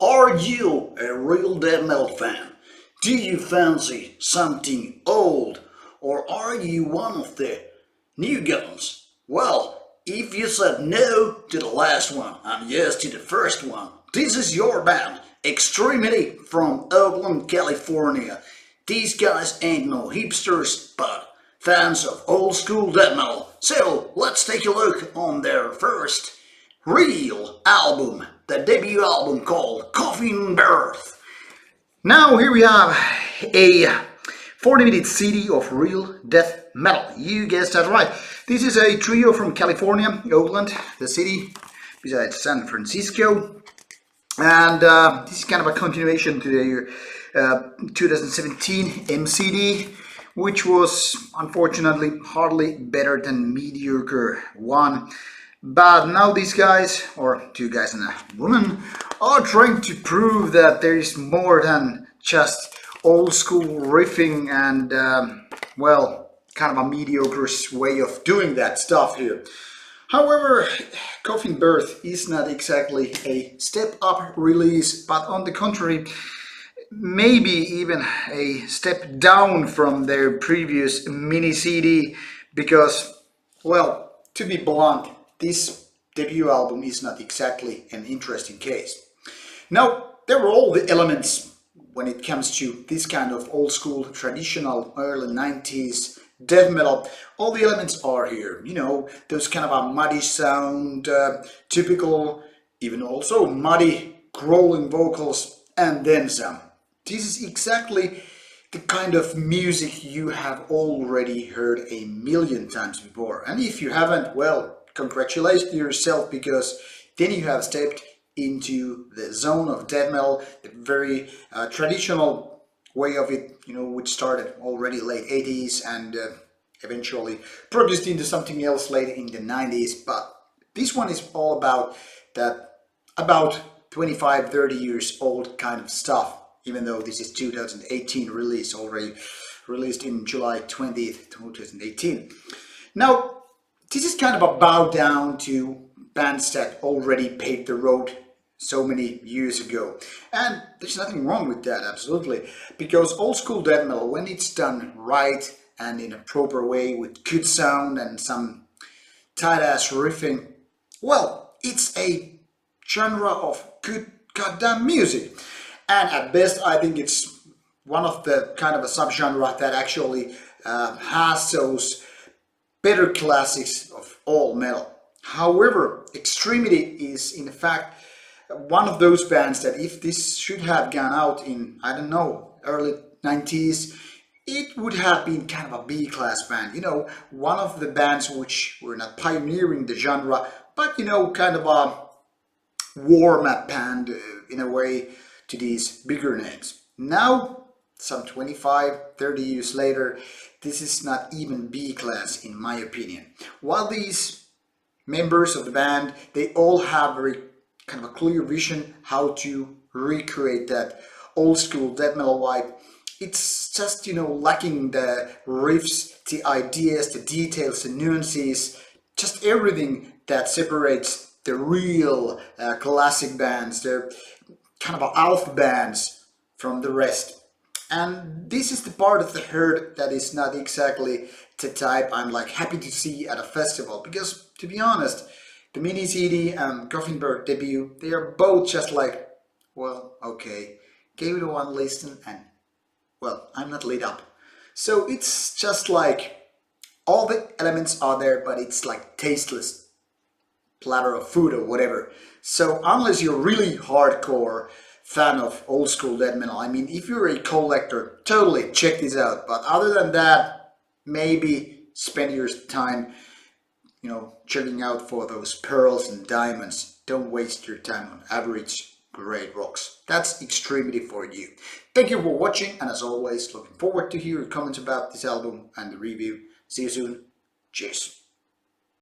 Are you a real death metal fan? Do you fancy something old? Or are you one of the new guns? Well, if you said no to the last one and yes to the first one, this is your band, Extremity from Oakland, California. These guys ain't no hipsters, but fans of old school death metal. So let's take a look on their first real album, the debut album called Coffin Birth. Now here we have a 40-minute CD of real death metal. You guessed that right. This is a trio from California, Oakland, the city besides San Francisco. And this is kind of a continuation to their 2017 MCD, which was unfortunately hardly better than mediocre one. But now these guys, or two guys and a woman, are trying to prove that there is more than just old school riffing and, well, kind of a mediocre way of doing that stuff here. However, Coffin Birth is not exactly a step-up release, but on the contrary, maybe even a step down from their previous mini-CD, because, well, to be blunt, this debut album is not exactly an interesting case. Now, there were all the elements when it comes to this kind of old school, traditional, early 90s death metal. All the elements are here, you know, those kind of a muddy sound, typical, even also muddy, growling vocals, and then some. This is exactly the kind of music you have already heard a million times before. And if you haven't, well, congratulations to yourself, because then you have stepped into the zone of death metal, the very traditional way of it, you know, which started already late 80s and eventually progressed into something else later in the 90s. But this one is all about that, about 25-30 years old kind of stuff, even though this is 2018 release, already released in July 20th, 2018. Now, this is kind of a bow down to bands that already paved the road so many years ago. And there's nothing wrong with that, absolutely. Because old school death metal, when it's done right and in a proper way with good sound and some tight-ass riffing, well, it's a genre of good goddamn music. And at best, I think it's one of the kind of a subgenre that actually has those better classics of all metal. However, Extremity is in fact one of those bands that if this should have gone out in, I don't know, early 90s, it would have been kind of a B-class band. You know, one of the bands which were not pioneering the genre, but, you know, kind of a warm-up band in a way to these bigger names. Now, some 25-30 years later, this is not even B-class in my opinion. While these members of the band, they all have very kind of a clear vision how to recreate that old school death metal vibe. It's just, you know, lacking the riffs, the ideas, the details, the nuances, just everything that separates the real classic bands, the kind of alpha bands from the rest. And this is the part of the herd that is not exactly the type I'm like happy to see at a festival, because to be honest, the mini CD and Coffin Birth debut, they are both just like, well, okay, gave it one listen and, well, I'm not lit up. So it's just like all the elements are there, but it's like tasteless platter of food or whatever. So unless you're really hardcore fan of old school death metal, I mean, if you're a collector, totally check this out. But other than that, maybe spend your time, you know, checking out for those pearls and diamonds. Don't waste your time on average grade rocks. That's Extremity for you. Thank you for watching, and as always, looking forward to hear your comments about this album and the review. See you soon. Cheers.